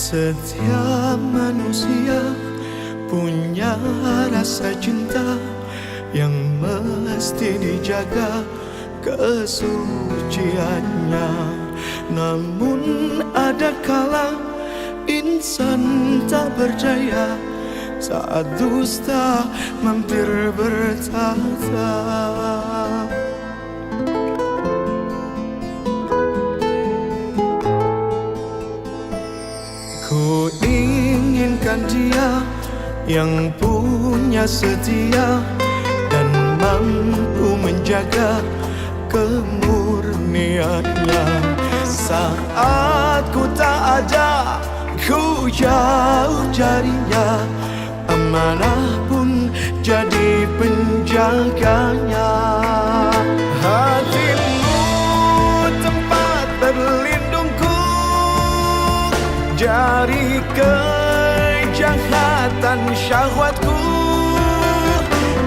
Setiap manusia punya rasa cinta yang mesti dijaga kesuciannya. Namun ada kala insan tak berdaya saat dusta mampir bertata. Ku inginkan dia yang punya setia dan mampu menjaga kemurniannya. Saat ku tak ada, ku jauh darinya, amanah pun jadi penjaganya. Hatimu tempat berlindungku dari kejahatan syahwatku.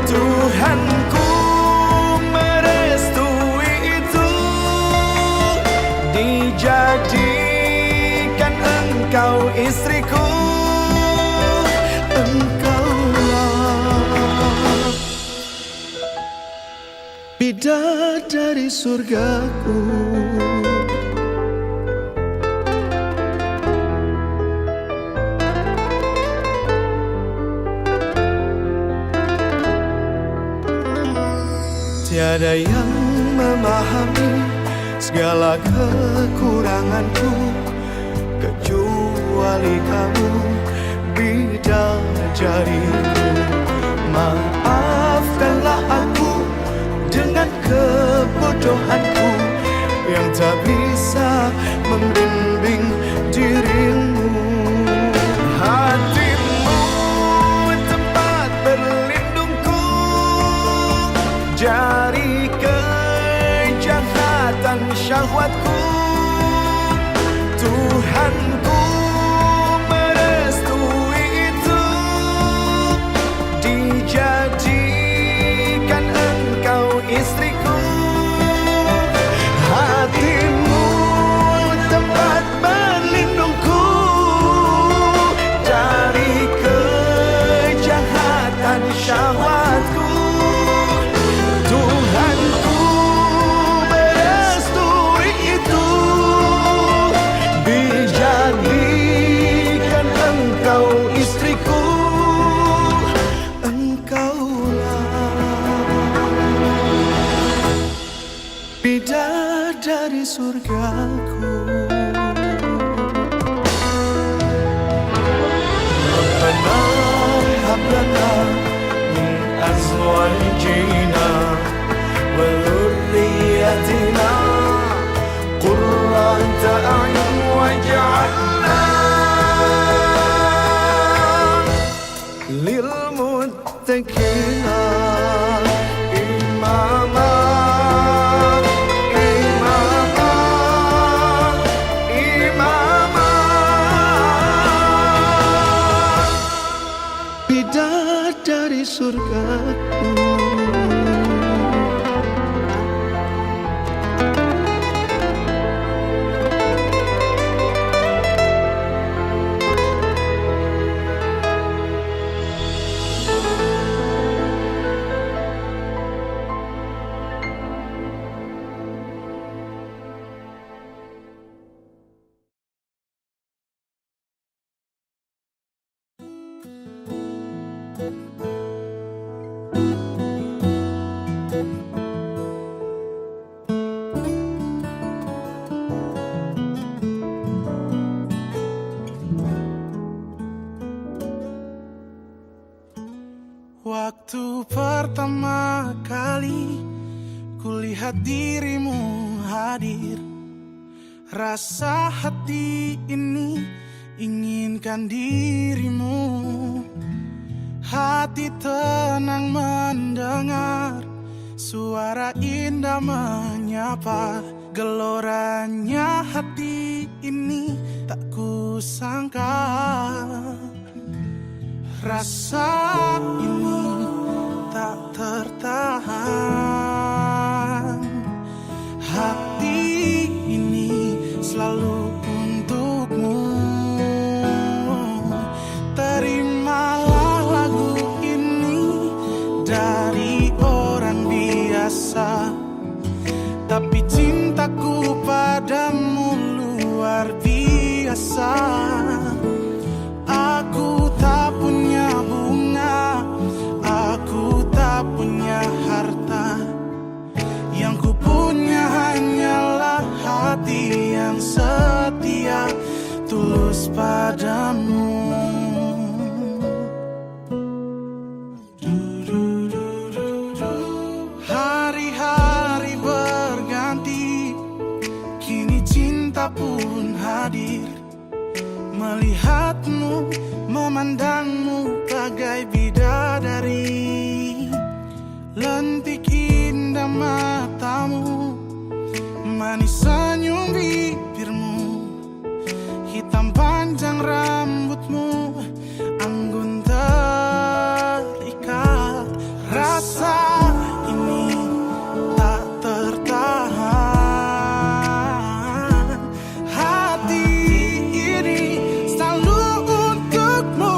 Tuhanku merestui itu, dijadikan engkau istriku. Engkaulah bidadari surgaku. Tiada yang memahami segala kekuranganku kecuali kamu, bidadariku. Maafkanlah aku dengan kebodohanku yang tak bisa membimbing dirimu. Hatimu tempat berlindungku dari kejahatan syahwatku. Tuhanku merestui itu, dijadikan engkau istriku. Hatimu tempat berlindungku dari kejahatan syahwatku. Tuhanku merestui itu, dijadikan engkau istriku. Engkaulah bidadari surgaku. Rabbana hab lana min azwajina wa dhurriyyatina qurrata a'yun waj'alna lil muttaqina imama. Bidadari surgaku. Waktu pertama kali kulihat dirimu hadir, rasa hati ini inginkan dirimu. Hati tenang mendengar suara indah menyapa. Geloranya hati ini tak kusangka. Rasa ini tak tertahan. Hati ini selalu untukmu. cintaku padamu luar biasa. Aku tak punya bunga, aku tak punya harta. Yang ku punya hanyalah hati yang setia, tulus padamu. Hari-hari berganti, kini cinta pun hadir. Melihatmu, memandangmu bagai bidadari. Lentik indah matamu, manis senyum bibirmu, hitam panjang rambutmu, anggun terikat. Rasa ini tak tertahan, hati ini selalu untukmu.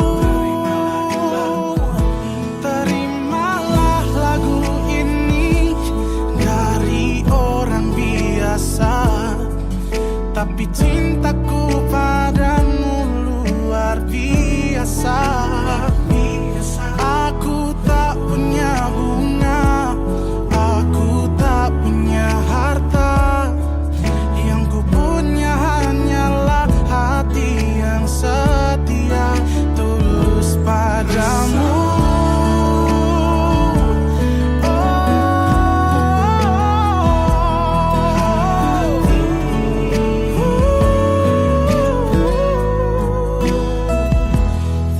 Terimalah lagu ini dari orang biasa, tapi cintaku padamu luar biasa. Aku tak punya bunga, aku tak punya harta. Yang ku punya hanyalah hati yang setia, tulus padamu.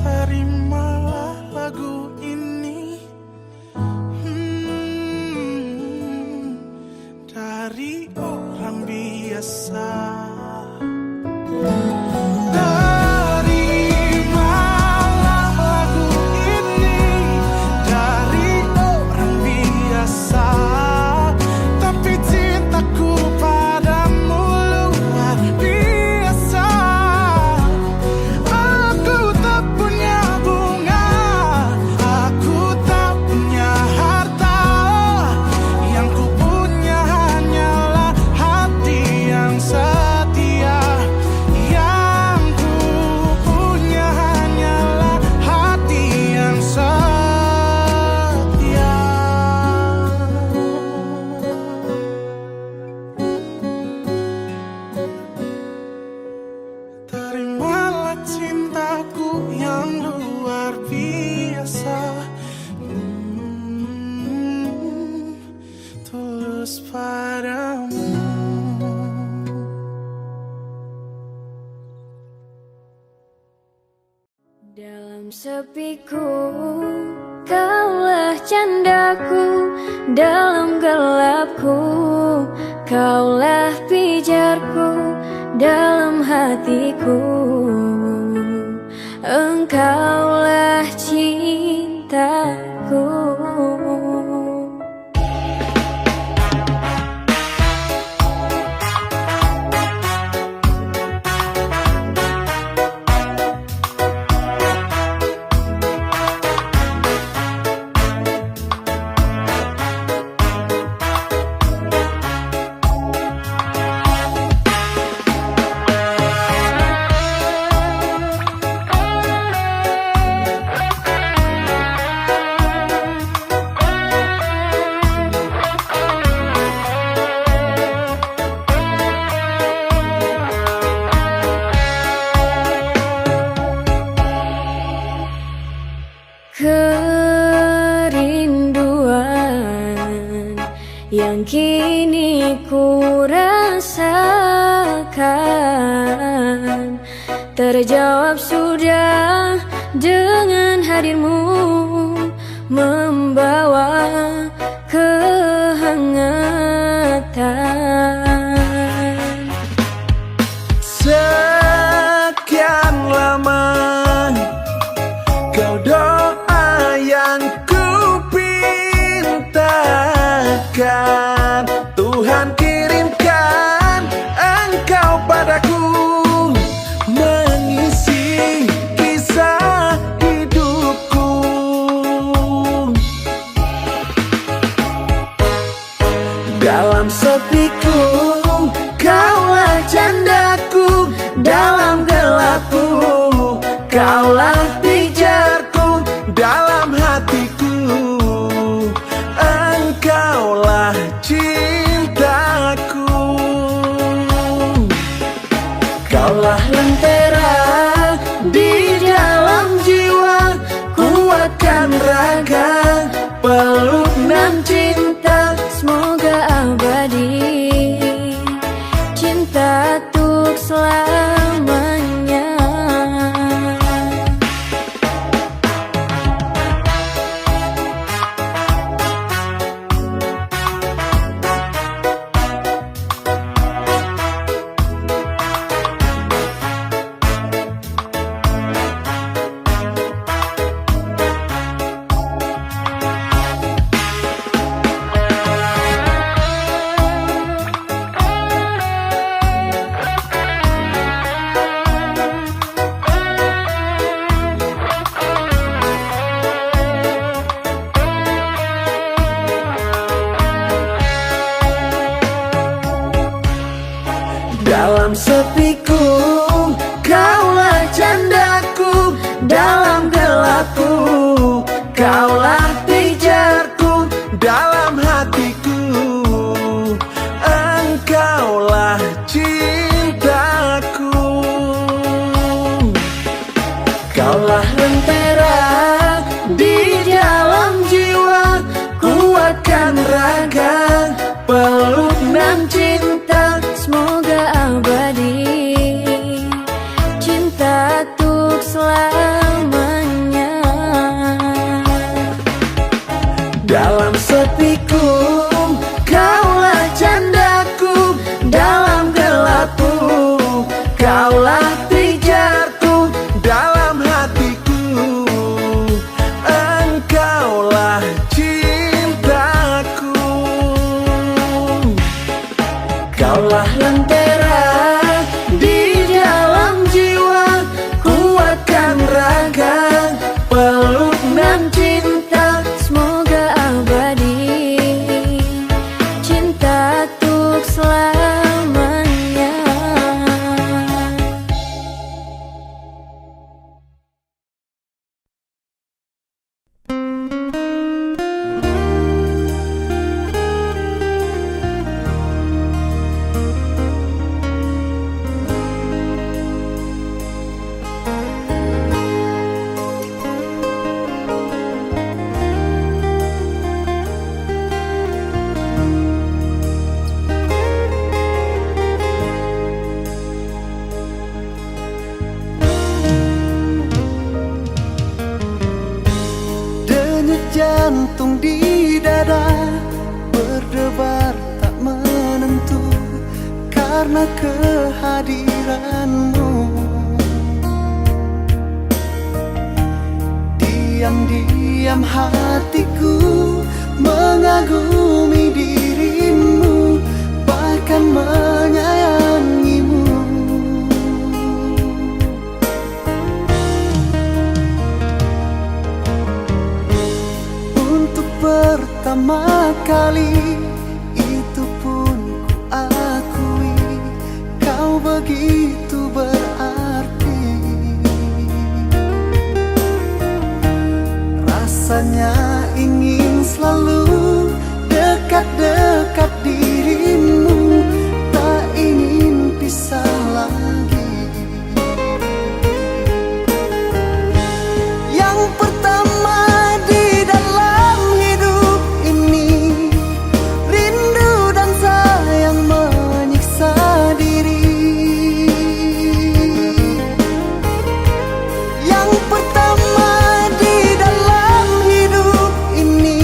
Terimalah lagu ini dari orang biasa. Terimalah lagu ini dari orang biasa, tapi cintaku padamu luar biasa. Aku tak punya bunga, aku tak punya harta. Yang ku punya hanyalah hati yang setia. Yang ku punya hanyalah hati yang setia. Terimalah cintaku yang luar biasa, tulus padamu. Dalam sepiku, kaulah candaku. Dalam gelapku, kaulah pijarku. Dalam hatiku, engkaulah cintaku. Kerinduan yang kini ku rasakan terjawab sudah dengan hadirmu, membawa kehangatan. Sekian lama kau doa yang ku pintakan, Tuhan kirimkan engkau padaku, mengisi kisah hidupku. Dalam sepiku, lentera di dalam jiwa, kuatkan raga, peluk nan cinta, semoga abadi, cinta untuk selamanya. Dalam sepiku, kaulah candaku, dalam gelapku, kaulah pijarku, dalam hatiku, engkaulah cintaku. Kaulah lentera di dalam jiwa, kuatkan raga, peluk nan cinta, Semoga abadi, cinta untuk selamanya. dalam sepiku, kaulah candaku, dalam gelapku, kaulah pijarku, dalam hatiku, engkaulah cintaku. Kaulah lentera di dalam jiwa, kuatkan raga, peluk nan cinta, Semoga abadi, cinta untuk selamanya. Denyut jantung di dada berdebar tak menentu karena kehadiranmu. Diam-diam hatiku mengagumi dirimu, bahkan menyayangimu. Untuk pertama kali itu pun ku akui, kau begitu berarti. Rasanya ingin selalu dekat-dekat dirimu, tak ingin pisah lagi. Yang pertama di dalam hidup ini, rindu dan sayang menyiksa diri. Yang pertama di dalam hidup ini,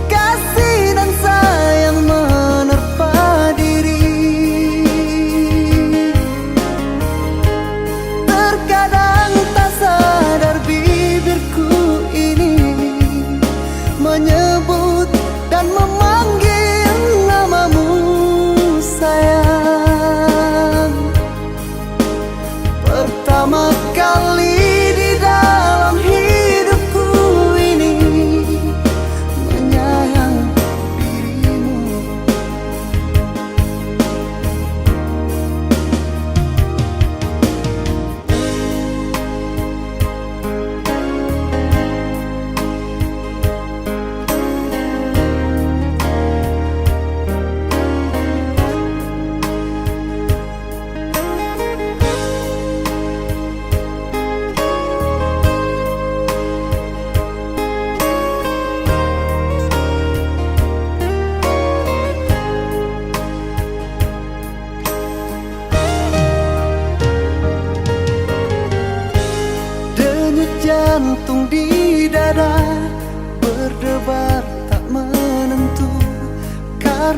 kasih dan sayang menerpa diri. Terkadang tak sadar bibirku ini menyebut dan memanggil namamu sayang. Pertama kali di dalam hidupku ini menyayang dirimu.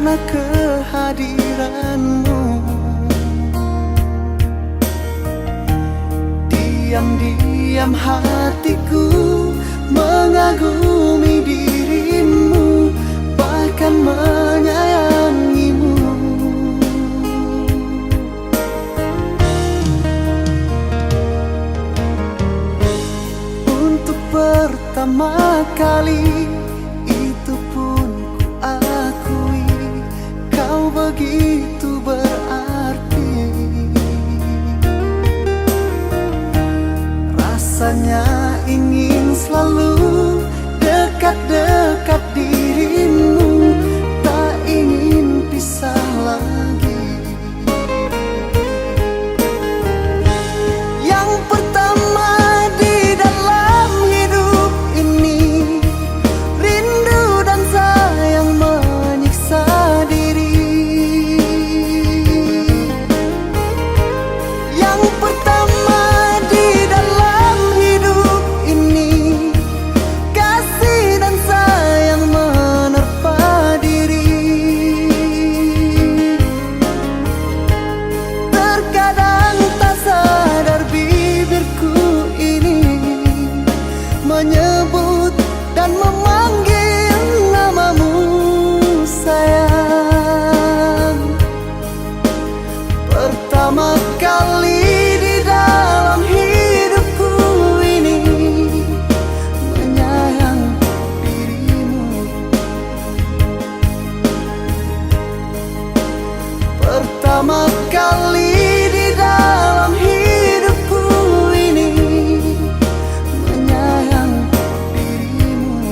karena kehadiranmu. Diam-diam hatiku mengagumi dirimu, bahkan menyayangimu. Untuk pertama kali itu pun ku akui, kau begitu berarti. Rasanya ingin selalu dekat-dekat dirimu, tak ingin pisah lagi. Yang pertama di dalam hidup ini, rindu dan sayang menyiksa diri. Yang pertama di dalam hidup ini, kasih dan sayang menerpa diri. Terkadang tak sadar bibirku ini menyebut dan memanggil namamu sayang. Pertama kali di dalam hidupku ini menyayang dirimu. Pertama kali di dalam hidupku ini menyayang dirimu.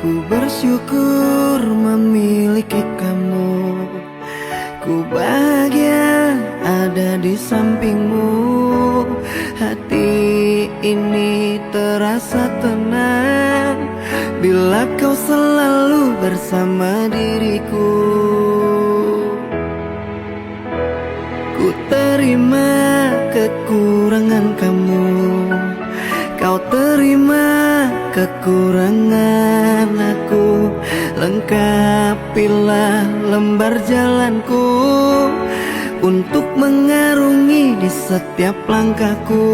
Ku bersyukur memiliki kamu, ku bahagia ada di sampingmu. Hati ini terasa tenang bila kau selalu bersama diriku. Ku terima kekurangan kamu, kau terima kekurangan aku. Lengkapilah lembar jalanku untuk mengarungi di setiap langkahku.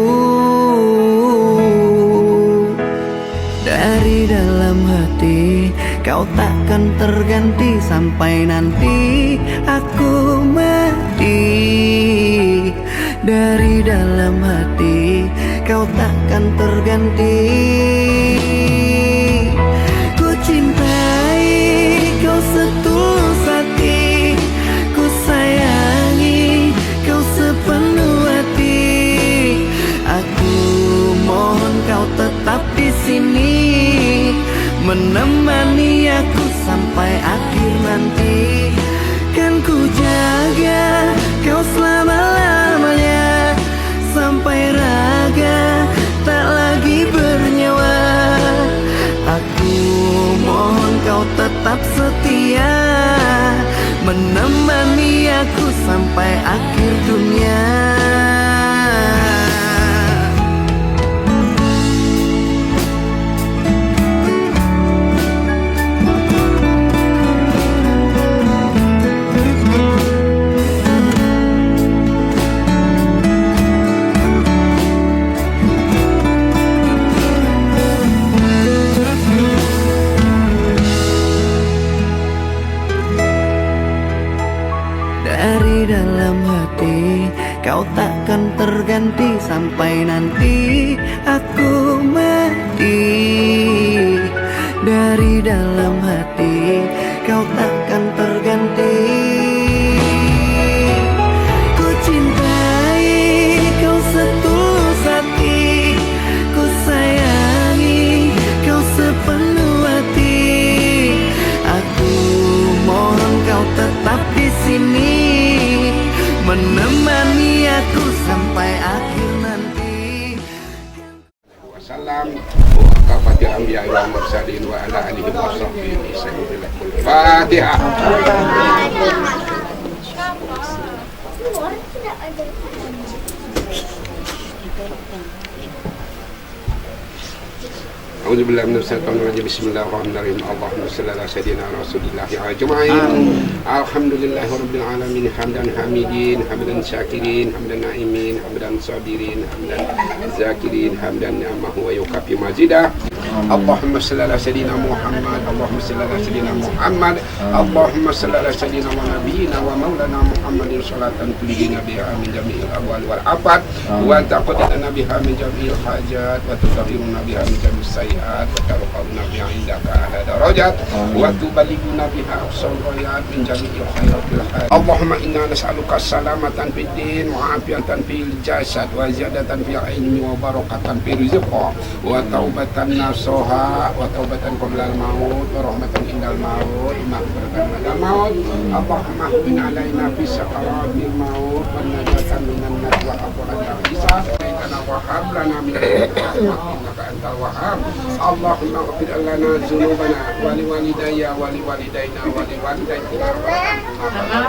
Dari dalam hati kau takkan terganti sampai nanti aku mati. Dari dalam hati kau takkan terganti. Ku cintai kau setulus hati, ku sayangi kau sepenuh hati. Aku mohon kau tetap di sini, menemani aku sampai akhir nanti. Kan ku jaga kau selama-lamanya, sampai raga tak lagi bernyawa. Aku mohon kau tetap setia, menemani aku sampai akhir dunia. kau takkan terganti sampai nanti aku mati. Dari dalam hati kau takkan terganti. Ku cintai kau setulus hati, ku sayangi kau sepenuh hati. Aku mohon kau tetap di sini, menemani aku sampai akhir nanti. Wassalam kafatil anbiya wal mursalin wa ala alihi wa sahbihi sallallahu. Fatihah. A'udzu billahi minasyaitonir rajim. Bismillahirrahmanirrahim. Allahumma shalli ala sayyidina Rasulillah ajma'in. Alhamdulillahirabbil alamin. Hamdan hamidin, hamdan syakirin, hamdan naimin, hamdan sabirin, hamdan zakirin, hamdan ni'amahu wa yukafi mazidah. Allahumma shalli ala sayyidina Muhammad. Allahumma shalli ala sayyidina Muhammad. Allahumma shalli ala sayyidina wa nabiyyina wa maulana Muhammadin salatan tulighina biha min jami'il ahwal wal afat wa taqaddana biha min jami'il hajat wa tutahhiruna biha min jami'is sayyi'at wa tarfa'una biha indaka ala darajat wa tuballighuna biha aqsal ghayat min jami'il khairatil hayat. Allahumma inna nas'aluka salamatan fid din wa afiyatan fil jasad wa ziyadatan fil ilmi wa barakatan fil rizq wa taubatan nasuha wa taubatan qabla al-maut wa rahmatan indal maut maghfiratan ba'da al-maut. Allahumma hwin alaina fi sakaratil maut wa najatan minan nar wa aqwala hisab wa hab lana min innaka antal wahhab. Allahumma ighfir lana dzunubana wa li walidayya wa li walidayna wa li walidayna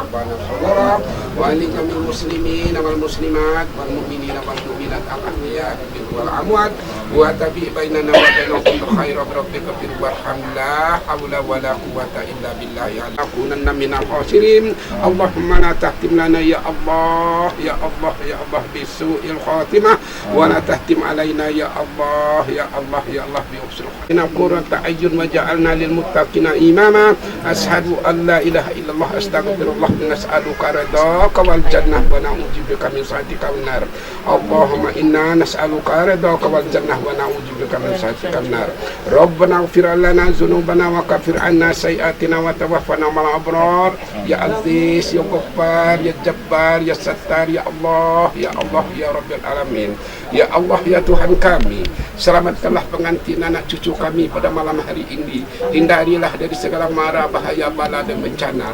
rabbana saghara wa li jamil muslimin wal muslimat wal mu'minin wal mu'minat al ahya wal amwat wa tabi bainana wa bainahum khairan rabbika fir warhamna haula wala quwwata illa billahi alakunanna minal khasirin. Allahumma la tahtim lana ya Allah ya Allah ya Allah bisu'il khatimah wa la tahtim alaina ya Allah ya Allah ya Allah bi husnil khatimah. Qurrata ayyun wa ja'alna lil muttaqina imama. Ashhadu an la ilaha illallah astaghfirullah nas'aluka ridhaka wal jannah wa na'udzubika min sakhatika wan nar. Allahumma inna nas'aluka ridhaka wal jannah wa na'udzubika min sakhatika wan nar. Rabbana ighfir lana dzunubana wa kaffir 'anna sayyi'atina wa tawaffana ma'al abrar. Ya Aziz ya Ghaffar ya Jabbar ya Sattar ya Allah ya Allah ya Rabbil alamin. Ya Allah ya Tuhan kami, selamatkanlah pengantin anak cucu kami pada malam hari ini. Hindarilah dari segala mara bahaya bala dan bencana.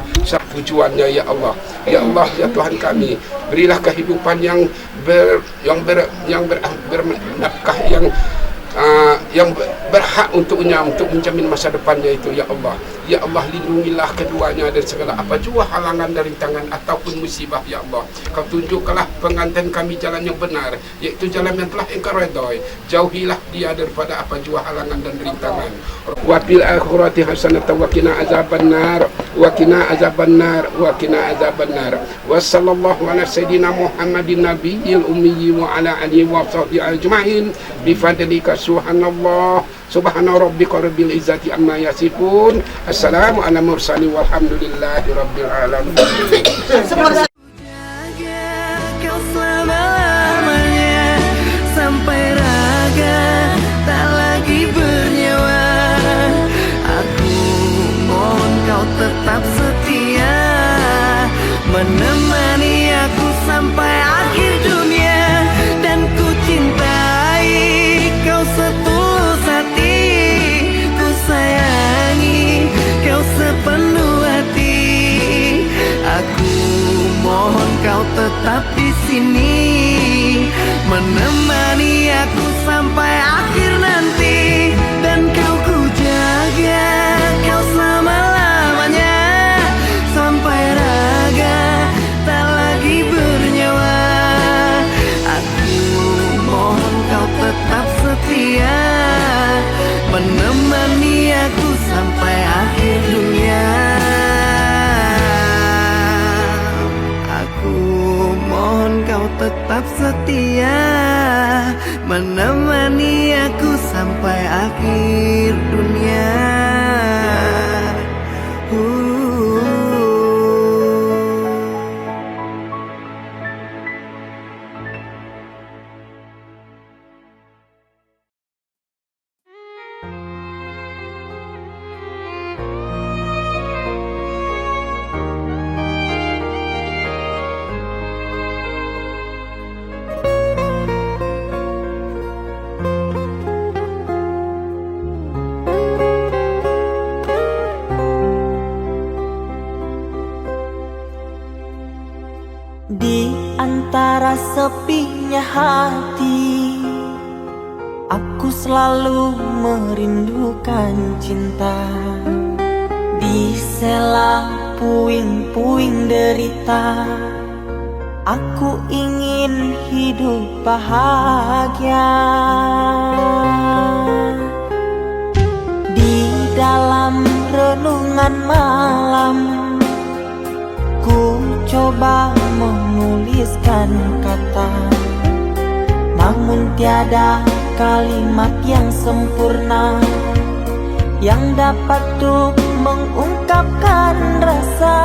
Tujuannya ya Allah ya Tuhan kami, berilah kehidupan yang bernafkah yang berhak untuknya untuk menjamin masa depannya itu ya Allah. Ya Allah, lindungilah keduanya dari segala apa jua halangan dari tangan ataupun musibah ya Allah. Kau tunjukkanlah pengantin kami jalan yang benar, yaitu jalan yang telah Engkau redai. Jauhilah dia daripada apa jua halangan dan rintangan. Wa fil akhirati hasanatan wa qina azabannar wa qina azabannar wa qina azabannar. Wa sallallahu ala sayyidina Muhammadin nabiyil ummi wa ala alihi wa sahbihi ajma'in bi fadlika subhanallah. Subhana rabbika rabbil izzati amma yasifun. Assalamu ala mursalin walhamdulillahi rabbil alamin. Jaga kau selama-lamanya sampai raga tak lagi bernyawa. Aku mohon kau tetap setia, menemani aku sampai akhir dunia. Dan ku cintai kau setulus hati, ku sayangi kau sepenuh hati. Aku mohon kau tetap di sini, menemani aku sampai akhir nanti. Dan kau ku jaga kau selama-lamanya sampai raga tak lagi bernyawa. Aku mohon kau tetap setia, menemani aku sampai akhir dunia. Aku mohon kau tetap setia, menemani aku sampai akhir dunia. uh. Di antara sepinya hati, aku selalu merindukan cinta. Di sela puing-puing derita, aku ingin hidup bahagia. Di dalam renungan malam, ku coba menuliskan kata, namun tiada kalimat yang sempurna yang dapat untuk mengungkapkan rasa.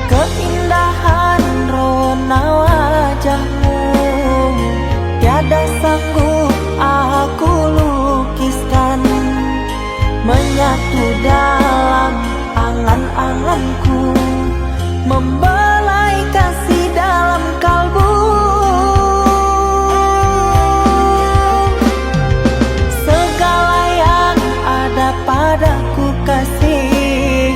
Keindahan rona wajahmu tiada sanggup aku lukiskan, menyatu dalam angan-anganku, membelai kasih dalam kalbu. Segala yang ada padaku kasih,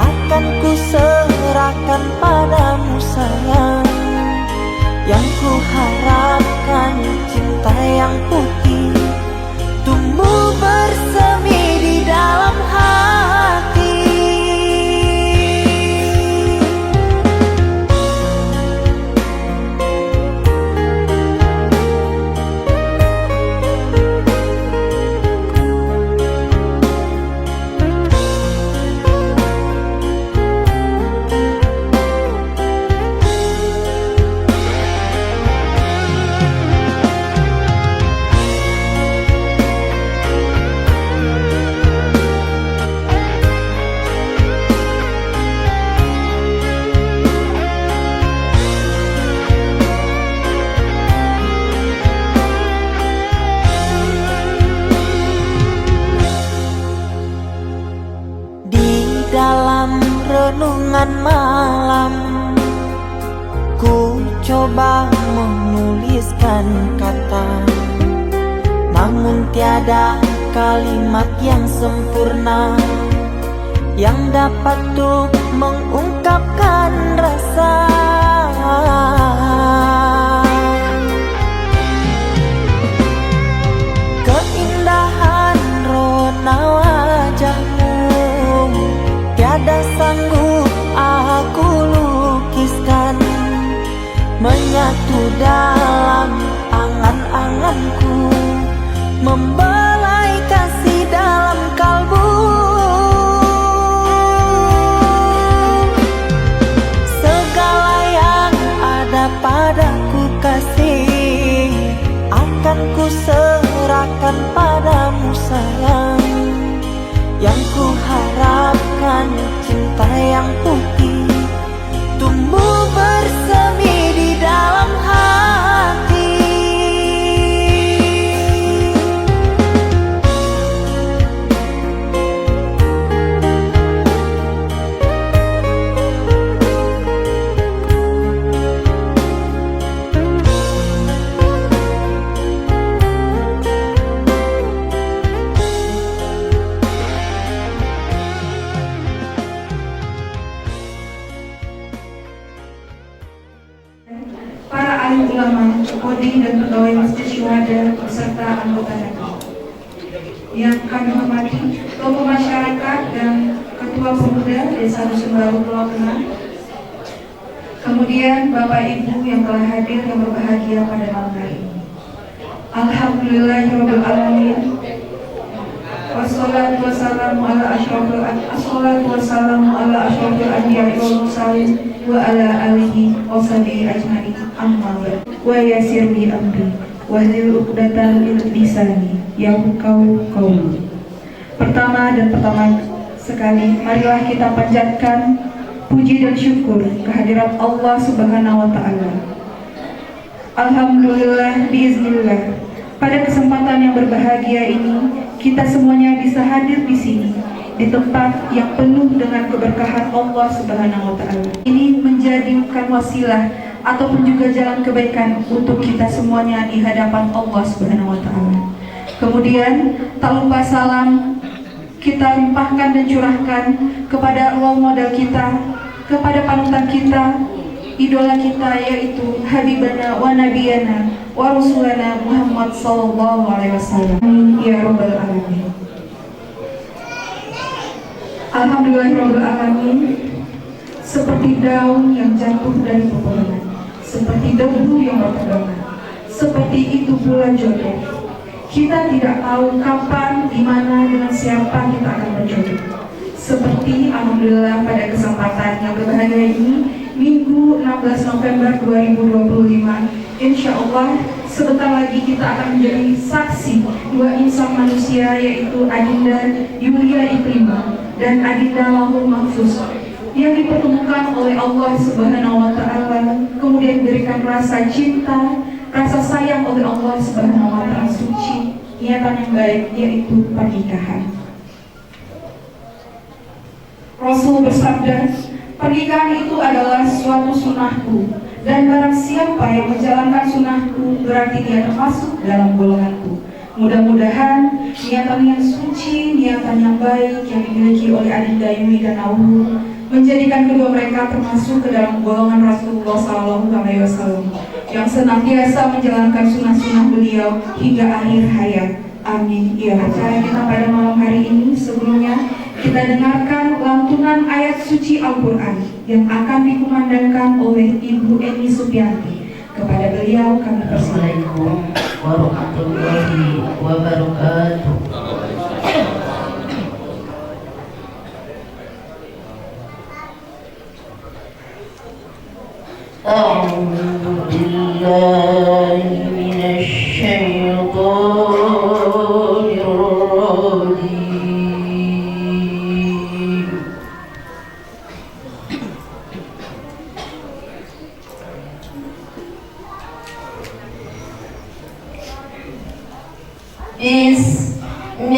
akan ku serahkan padamu sayang. Yang ku harapkan cinta yang putih tumbuh bersemi di dalam hati. Dalam renungan malam, ku coba menuliskan kata, namun tiada kalimat yang sempurna yang dapat untuk mengungkapkan rasa. Keindahan rona wajahmu tiada sanggup aku lukiskan, menyatu dalam angan-anganku, membelai kasih dalam kalbu. Segala yang ada padaku kasih, akan ku serahkan padamu sayang. Yang ku harapkan cinta yang putih tumbuh bersemi di dalam hati. Ulama, Kodi dan pegawai Masjid Syuhada beserta anggota NADI. Yang kami hormati tokoh masyarakat dan Ketua Pemuda Desa Dusun Baru Pulau Kenang. Kemudian Bapak Ibu yang telah hadir yang berbahagia pada malam hari ini. Alhamdulillahirabbil alamin. Wassalatu wassalamu ala asyrofil anbiya'i wal mursalin wa ala alihi wa sahbihi ajma'in. Amma ba'd. Wa yassir li amri wahlul 'uqdatam min lisani yafqahu qawli. Pertama sekali, marilah kita panjatkan puji dan syukur kehadirat Allah Subhanahu wa taala. Alhamdulillah biiznillah. Pada kesempatan yang berbahagia ini, kita semuanya bisa hadir di sini, di tempat yang penuh dengan keberkahan Allah Subhanahu wa taala. Ini menjadikan wasilah ataupun juga jalan kebaikan untuk kita semuanya di hadapan Allah Subhanahu wa taala. Kemudian tak lupa salam kita limpahkan dan curahkan kepada role model kita, kepada panutan kita, idola kita, yaitu Habibana wa Nabiyana wa Rasulana Muhammad sallallahu alaihi wasallam. Amin ya rabbal alamin. Alhamdulillahirabbil alamin. Seperti daun yang jatuh dari pepohonan, seperti debu yang bertegangan, seperti itu pula jodoh. Kita tidak tahu kapan, di mana, dengan siapa kita akan berjodoh. Seperti alhamdulillah pada kesempatan yang berbahagia ini, Minggu 16 November 2025, insya Allah sebentar lagi kita akan menjadi saksi dua insan manusia, yaitu Adinda Yulia Iklima dan Adinda Lahul Mahfuz, yang dipertemukan oleh Allah Subhanahu wa Ta'ala, kemudian diberikan rasa cinta, rasa sayang oleh Allah Subhanahu wa Ta'ala, suci, niatan yang baik, yaitu pernikahan. Rasul bersabda, pernikahan itu adalah suatu sunnahku, dan barang siapa yang menjalankan sunnahku berarti dia termasuk dalam golonganku. Mudah-mudahan niatan yang suci, niatan yang baik yang dimiliki oleh Adinda Yumi dan Auhu menjadikan kedua mereka termasuk ke dalam golongan Rasulullah SAW yang senantiasa menjalankan sunnah-sunnah beliau hingga akhir hayat. Amin ya Allah. Acara kita pada malam hari ini, sebelumnya kita dengarkan lantunan ayat suci Al-Quran yang akan dikumandangkan oleh Ibu Eni Supianti. Kepada beliau kami persilakan. Assalamualaikum warahmatullahi wabarakatuh. أعوذ بالله من الشيطان الرجيم. بسم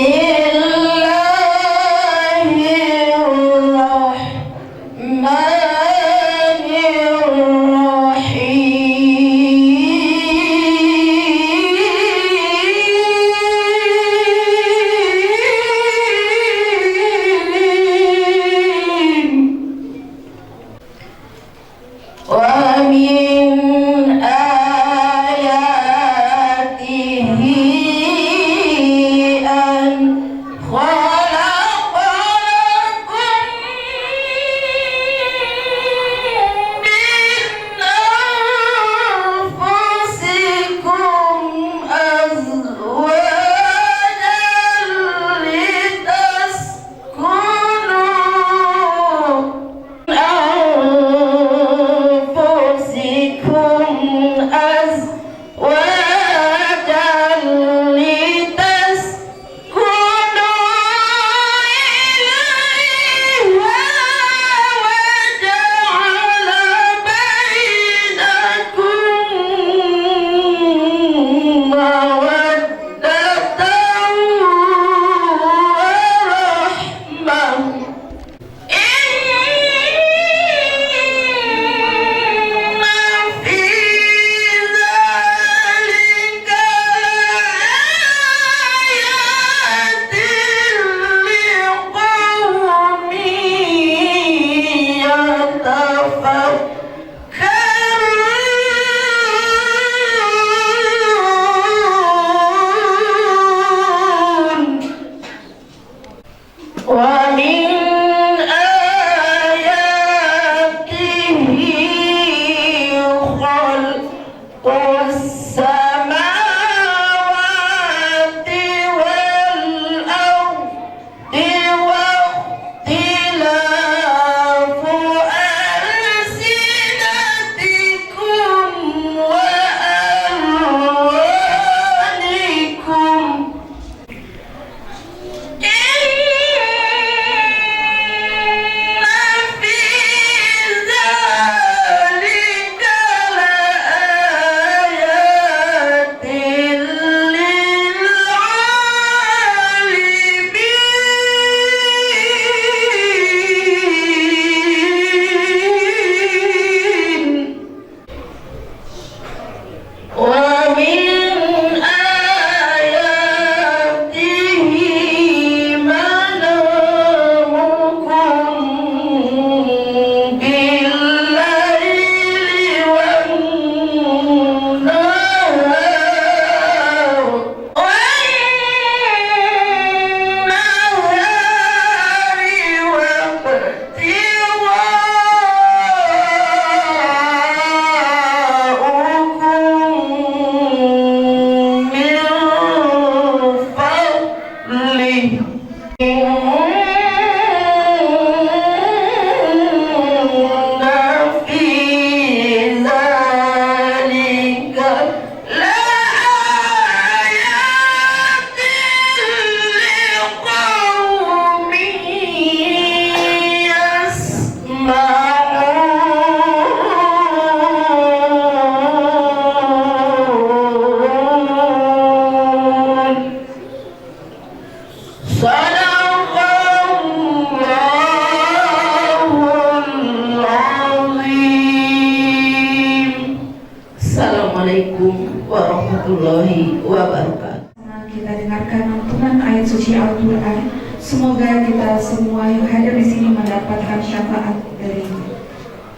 Assalamualaikum warahmatullahi wabarakatuh. Kita dengarkan lantunan ayat suci Al-Quran. Semoga kita semua yang hadir di sini mendapatkan syafaat darinya.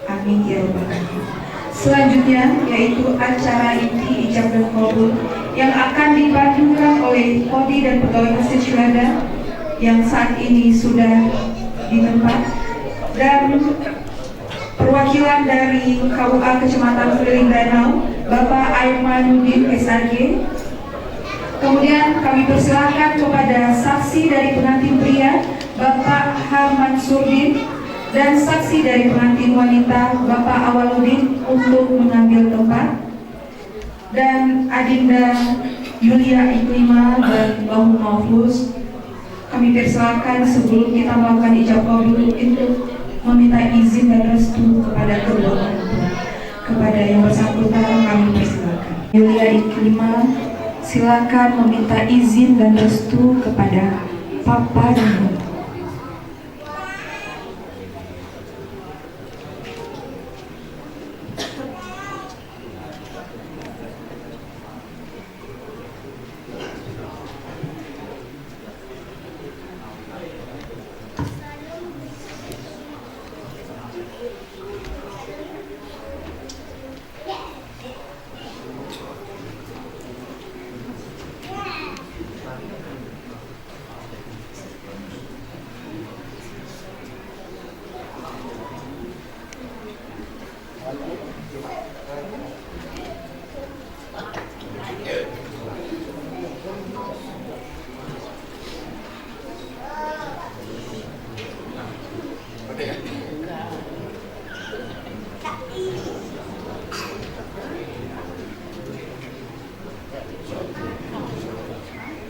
Amin ya rabbal alamin. Selanjutnya yaitu acara inti ijab dan qabul yang akan dipandukan oleh Kodi dan pegawai Masjid Syuhada yang saat ini sudah di tempat, dan perwakilan dari KUA Kecamatan Fliring Danau, Bapak Aimanuddin SAG. Kemudian kami persilakan kepada saksi dari pengantin pria, Bapak H. Mansurdin, dan saksi dari pengantin wanita, Bapak Awaludin, untuk mengambil tempat. Dan Adinda Yulia Iklima dan Bahu Mahfuz, kami persilakan sebelum kita melakukan ijab qabul untuk meminta izin dan restu kepada kedua orang tua. Kepada yang bersangkutan kami persilakan. Yulia Iklima, silakan meminta izin dan restu kepada Papa dan Ibu.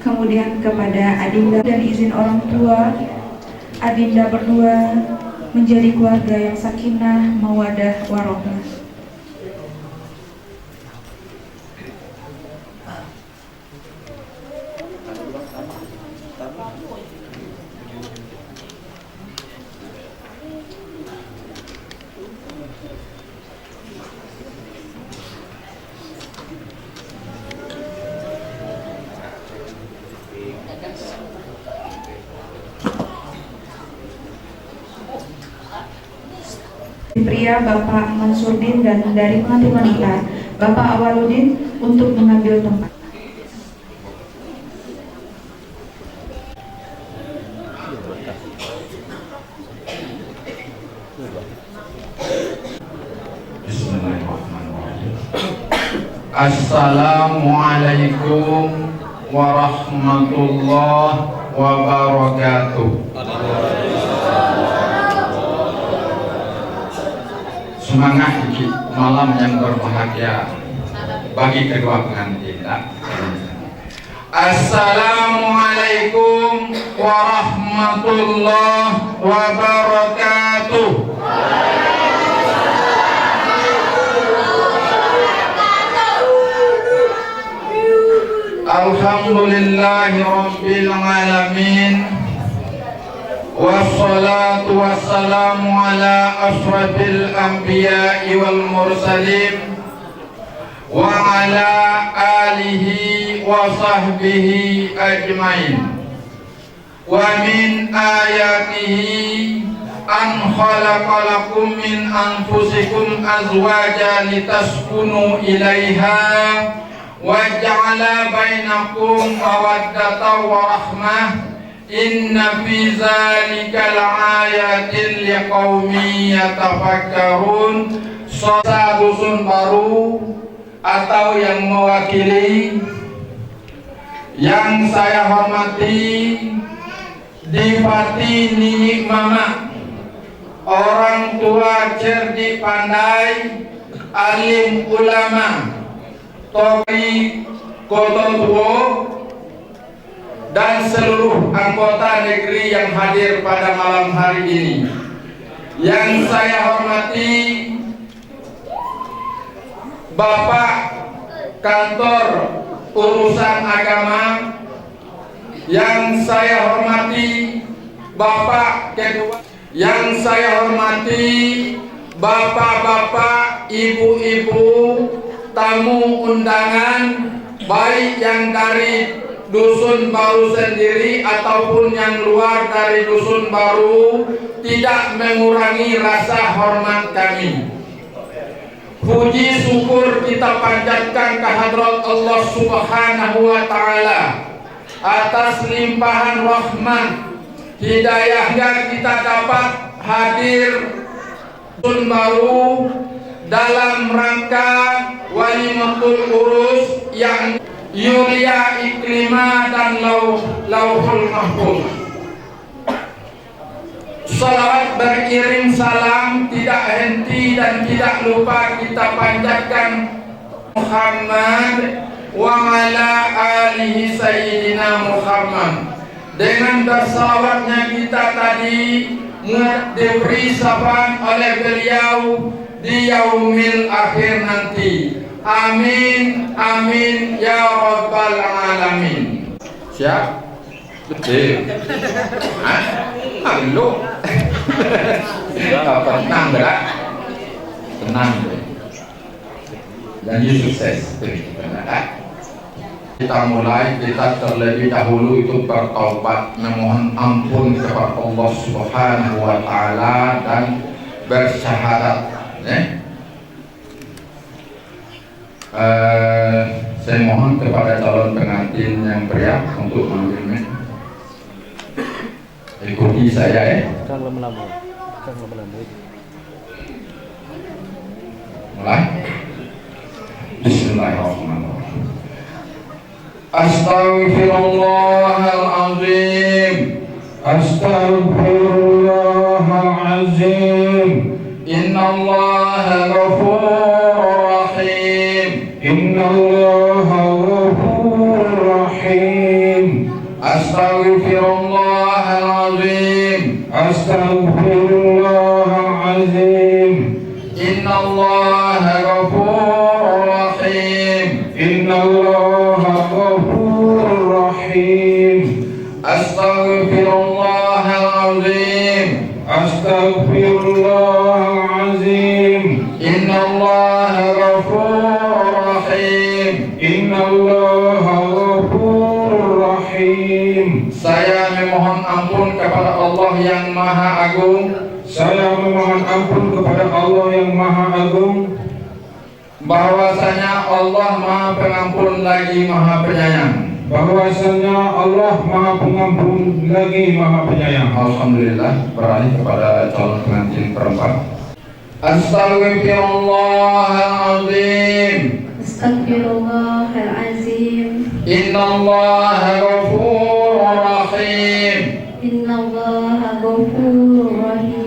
Kemudian kepada Adinda dan izin orang tua, Adinda berdua menjadi keluarga yang sakinah, mawadah, warohmah. Pria Bapak Mansurdin dan dari pengantin wanita Bapak Awaludin untuk mengambil tempat. Bismillahirrahmanirrahim. Assalamualaikum warahmatullahi wabarakatuh. Semangat iki malam yang berbahagia bagi kedua pengantin. Assalamualaikum warahmatullahi wabarakatuh. Alhamdulillahi rabbil alamin. Wassalatu wassalamu ala ashrafil anbiya'i wal mursalin wa ala alihi wa sahbihi ajmain. Wa min ayatihi an khalaqalakum min anfusikum azwajan litaskunu ilaiha wa ja'ala bainakum mawaddatan wa rahmah. Inna fi zalika laayatin liqaumin yatafakkarun. Sota dusun baru atau yang mewakili yang saya hormati Dipati Ninik Mama, orang tua cerdik pandai, alim ulama, tokoh Kota Tua, dan seluruh anggota negeri yang hadir pada malam hari ini. Yang saya hormati Bapak Kantor Urusan Agama, yang saya hormati Bapak Kedua, yang saya hormati bapak-bapak, ibu-ibu, tamu undangan, baik yang dari Dusun Baru sendiri ataupun yang luar dari Dusun Baru, tidak mengurangi rasa hormat kami. Puji syukur kita panjatkan kehadrat Allah Subhanahu wa Ta'ala atas limpahan rahmat hidayahnya kita dapat hadir Dusun Baru dalam rangka Walimatul Urus yang Yulia Iklima dan Lauhul Mahfuz. Salawat beriring salam tidak henti dan tidak lupa kita panjatkan Muhammad wa ala alihi sayyidina Muhammad. Dengan bersalawatnya kita tadi diberi syafaat oleh beliau di yaumil akhir nanti. Amin, amin, ya rabbal alamin. Siap? Betul. Halo. Tenang berak. Tenang. Dan sukses. Kita mulai, kita terlebih dahulu itu bertaubat, memohon ampun kepada Allah Subhanahu wa Ta'ala dan bersyahadat. Saya mohon kepada calon pengantin yang pria untuk mengambilnya. Ikuti saya mulai. Bismillahirrahmanirrahim. Astaghfirullahalazim. Astaghfirullahalazim. Innallaha ghafurur rahim. Innallaha ghafurur rahim. Astaghfirullahalazim. Astaghfirullahalazim. Innallaha ghafurur rahim. Innallaha ghafurur rahim. Astaghfirullahalazim. Astaghfirullahalazim. Innallaha ghafurur rahim. Innallaha ghafurur rahim. Saya memohon ampun kepada Allah yang Maha Agung. Saya memohon ampun kepada Allah yang Maha Agung, bahwasanya Allah Maha Pengampun lagi Maha Penyayang. Bahwasanya Allah Maha Pengampun lagi Maha Penyayang. Alhamdulillah. Beralih kepada calon pengantin perempuan. Astaghfirullahalazim. Astaghfirullahalazim. Innallaha ghafurur rahim. Innallaha ghafurur rahim.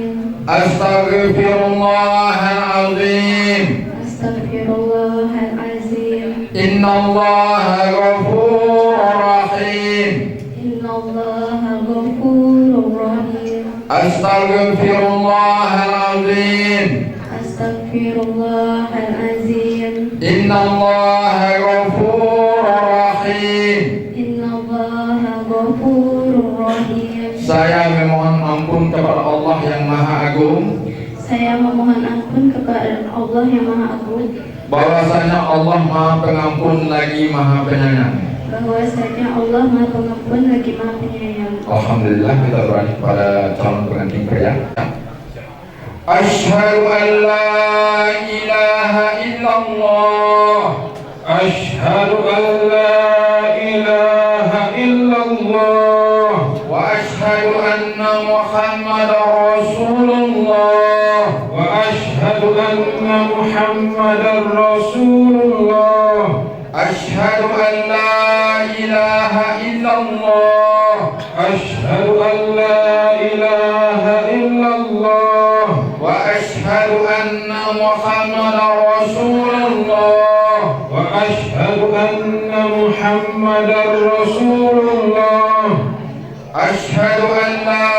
Astaghfirullahalazim. Astaghfirullahalazim. Innallaha ghafurur rahim. Innallaha ghafurur rahim. Astaghfirullahalazim. Astaghfirullahalazim. Innallaha ghafurur rahim. Innallaha ghafurur rahim. Saya memohon ampun kepada Allah yang Maha Agung. Saya memohon ampun kepada Allah yang Maha Agung, bahwasanya Allah Maha Pengampun lagi Maha Penyayang. bahwasanya Allah Maha Pengampun lagi Maha Penyayang. Alhamdulillah. Kita beralih pada calon pengantin pria. Asyhadu an la ilaha illallah. Asyhadu an la ilaha illallah. Wa asyhadu anna Muhammadar Rasulullah. Wa asyhadu anna Muhammadar Rasulullah. Asyhadu an la ilaha illallah. Asyhadu أن لا إله إلا الله وأشهد أن محمدا رسول الله وأشهد أن محمدا رسول الله أشهد أن لا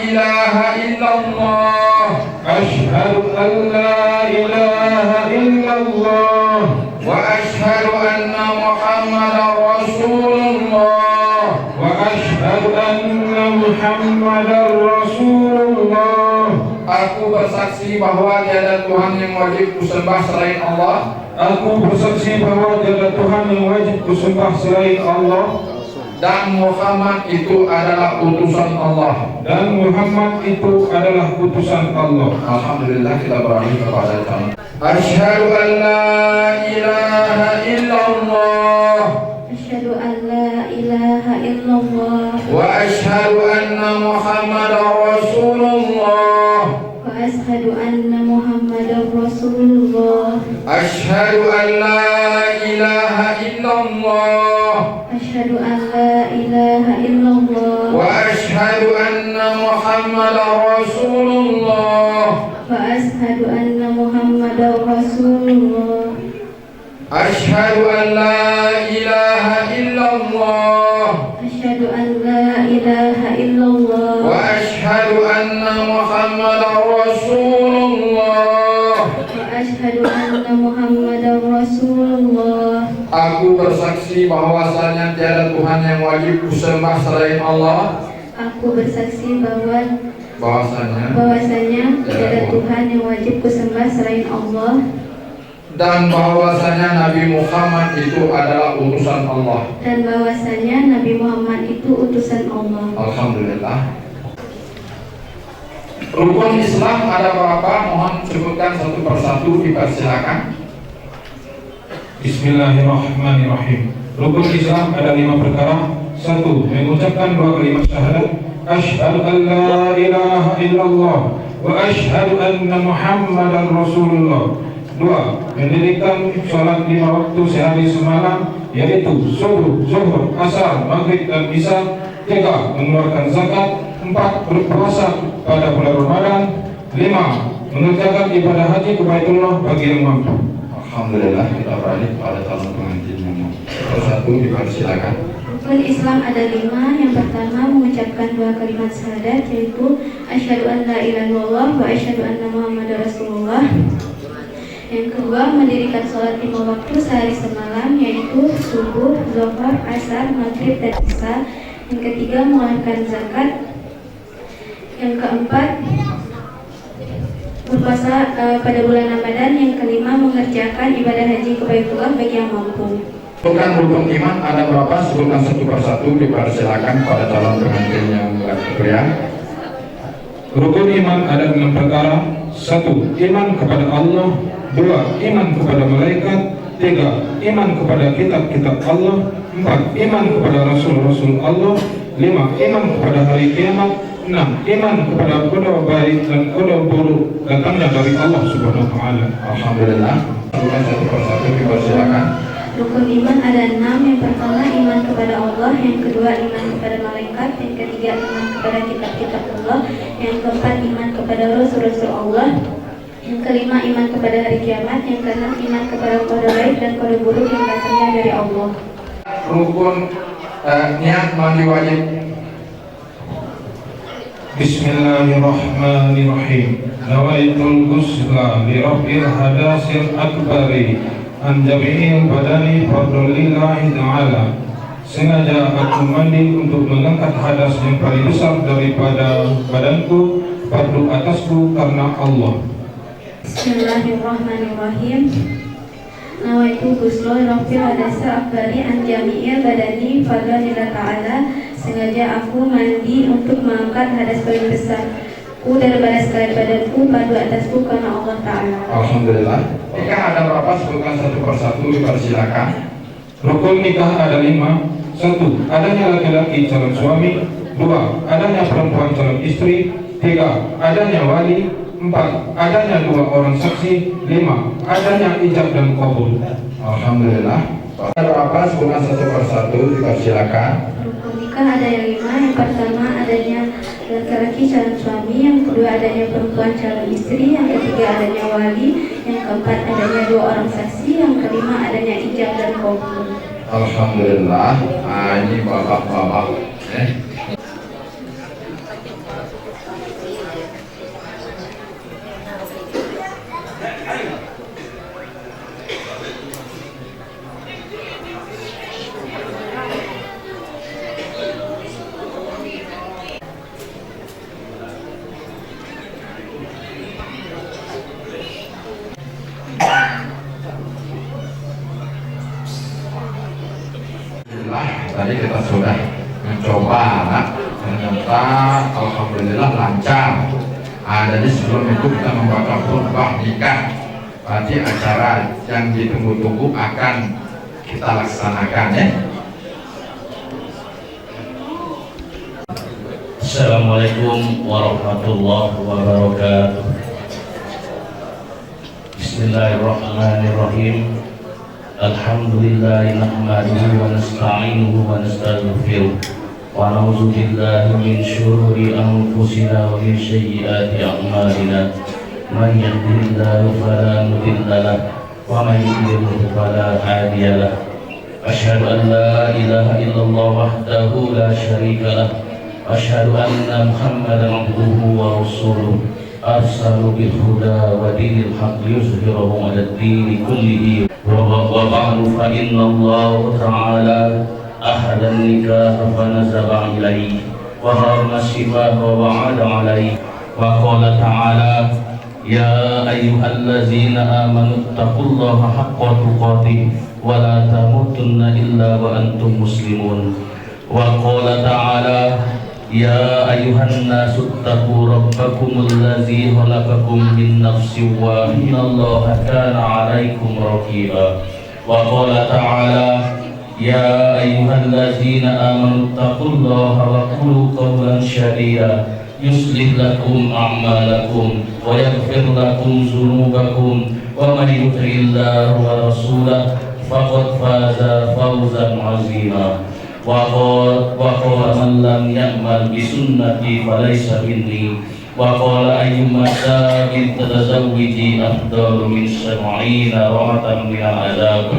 إله إلا الله أشهد أن لا إله إلا الله وأشهد أن محمدا رسول الله وأشهد أن محمدا رسول الله. Aku bersaksi bahwa tiada Tuhan yang wajib kusembah selain Allah. Aku bersaksi bahwa tiada Tuhan yang wajib kusembah selain Allah. Dan Muhammad itu adalah utusan Allah. Dan Muhammad itu adalah utusan Allah. Alhamdulillah, kita beralih kepada calon. Asyhadu an la ilaha illallah Asyhadu an la ilaha illallah wa asyhadu anna Muhammadar Rasulullah. wa asyhadu anna Muhammadar Rasulullah. Asyhadu an la ilaha illallah Asyhadu an la ilaha illallah wa asyhadu anna Muhammadar Rasulullah. wa asyhadu anna Muhammadar Rasulullah. Asyhadu an la ilaha illallah Asyhadu an la ilaha illallah wa asyhadu anna Muhammadar Rasulullah. wa asyhadu anna Muhammadar Rasulullah. Aku bersaksi bahwasanya tiada Tuhan yang wajib kusembah selain Allah. Aku bersaksi Bahwasanya tiada Tuhan yang wajib kusembah selain Allah, dan bahwasanya Nabi Muhammad itu adalah utusan Allah. dan bahwasanya Nabi Muhammad itu utusan Allah. Alhamdulillah. Rukun Islam ada berapa? Mohon sebutkan satu persatu, dipersilakan. Bismillahirrahmanirrahim. Rukun Islam ada 5 perkara. 1. Mengucapkan 2 kalimat syahadat. Asyhadu an la ilaha illallah wa asyhadu anna Muhammadar Rasulullah. 2. Mendirikan sholat 5 waktu sehari semalam, yaitu subuh, zuhur, asar, maghrib, dan isya. 3. Mengeluarkan zakat. 4. Berpuasa pada bulan Ramadan. 5. Mengerjakan ibadah haji ke Baitullah bagi yang mampu. Alhamdulillah, kita beralih pada calon pengantin yang mau. Persatu, dipersilakan. Rukun Islam ada 5. Yang pertama mengucapkan 2 kalimat syahadat, yaitu asyhadu an la ilaha illallah wa asyhadu anna Muhammadar Rasulullah. Yang kedua mendirikan sholat 5 waktu sehari semalam, yaitu subuh, zuhur, asar, maghrib, dan isya. Yang ketiga mengeluarkan zakat. Yang keempat berpuasa pada bulan Ramadan. Yang kelima mengerjakan ibadah haji ke Baitullah bagi yang mampu. Bukan rukun iman ada berapa? Sebutkan satu persatu, dipersilakan pada calon pengantin yang pria. Rukun iman ada 6 perkara. 1. Iman kepada Allah. 2. Iman kepada malaikat. 3. Iman kepada kitab-kitab Allah. 4. Iman kepada Rasul-Rasul Allah. 5. Iman kepada hari kiamat. 6. Iman kepada qada baik dan qada buruk datangnya dari Allah Subhanahu wa taala. Alhamdulillah. Sebutkan satu persatu, dipersilakan. Rukun iman ada 6. Yang pertama iman kepada Allah. Yang kedua iman kepada malaikat. Yang ketiga iman kepada kitab-kitab Allah. Yang keempat iman kepada Rasul-Rasul Allah. Yang kelima iman kepada hari kiamat. Yang keenam iman kepada qada baik dan qada buruk yang datangnya dari Allah. Rukun niat mandi wajib. Bismillahirrahmanirrahim. Nawaitul ghusla li rabbil hadasil akbari an jami'il badani fadlillahi ta'ala. Sengaja aku mandi untuk mengangkat hadas yang paling besar daripada badanku, fardu atasku karena Allah. Bismillahirrahmanirrahim. Nawaitu ghusla li rabbil hadasil akbari an jami'il badani fadlillahi ta'ala. Sengaja aku mandi untuk mengangkat hadas paling besarku daripada sekalian badanku, padu atasku karena Allah Ta'ala. Alhamdulillah. Nikah ada berapa? Sebutkan satu persatu, dipersilakan. Rukun nikah ada 5. 1. Adanya laki-laki calon suami. 2. Adanya perempuan calon istri. 3. Adanya wali. 4. Adanya 2 orang saksi. 5. Adanya ijab dan qabul. Alhamdulillah. Ada berapa? Sebutkan satu persatu, dipersilakan. Rukun nikah ada yang 5. Yang pertama adanya laki-laki calon suami, yang kedua adanya perempuan calon istri, yang ketiga adanya wali, yang keempat adanya 2 orang saksi, yang kelima adanya ijab dan kabul. Alhamdulillah. Ini bapak-bapak. Tadi kita sudah mencoba, ternyata alhamdulillah lancar. Jadi sebelum itu kita membaca khutbah nikah. Berarti acara yang ditunggu-tunggu akan kita laksanakan ya. Assalamualaikum warahmatullahi wabarakatuh. Bismillahirrahmanirrahim. Alhamdulillah nahmaduhu wa nasta'inuhu wa nastaghfiruh wa na'udzu billahi min syururi anfusina wa min sayyiati a'malina. Man yahdihillahu fala mudilla lahu wa man yudlil fala hadiya lahu. Asyhadu an la ilaha illallah wahdahu la syarika lahu. Asyhadu anna Muhammadan abduhu wa rasuluh. Arsalu bil huda wa dinil haqq yuzhirahu 'ala ad-din kullihi. Wa ba'du fa inna Allah ta'ala ahadan nikah fa nazaba ilaihi wa harama sifaha wa wa'ada alaihi wa qala ta'ala ya ayyuhallazina amanu taqullaha haqqa tuqatih wa la tamutunna illa wa antum muslimun wa qala ta'ala ya ayyuhannasu taqu rabbakumul ladzi khalaqakum min nafsin wahidatin Allaha kana 'alaikum raqiba wa qala ta'ala ya ayyuhallazina amanu taqullaha wa qulu qawlan sadida yuslih lakum a'malakum wa yaghfir lakum dzunubakum wa may yuti'illaha wa rasulahu faqad faza fawzan 'azima. Wa qala man lam ya'mal bi sunnati falaysa minni wa qala ayyuma sa'in tatazawwiji afdalu min 70 rawatan min al-adab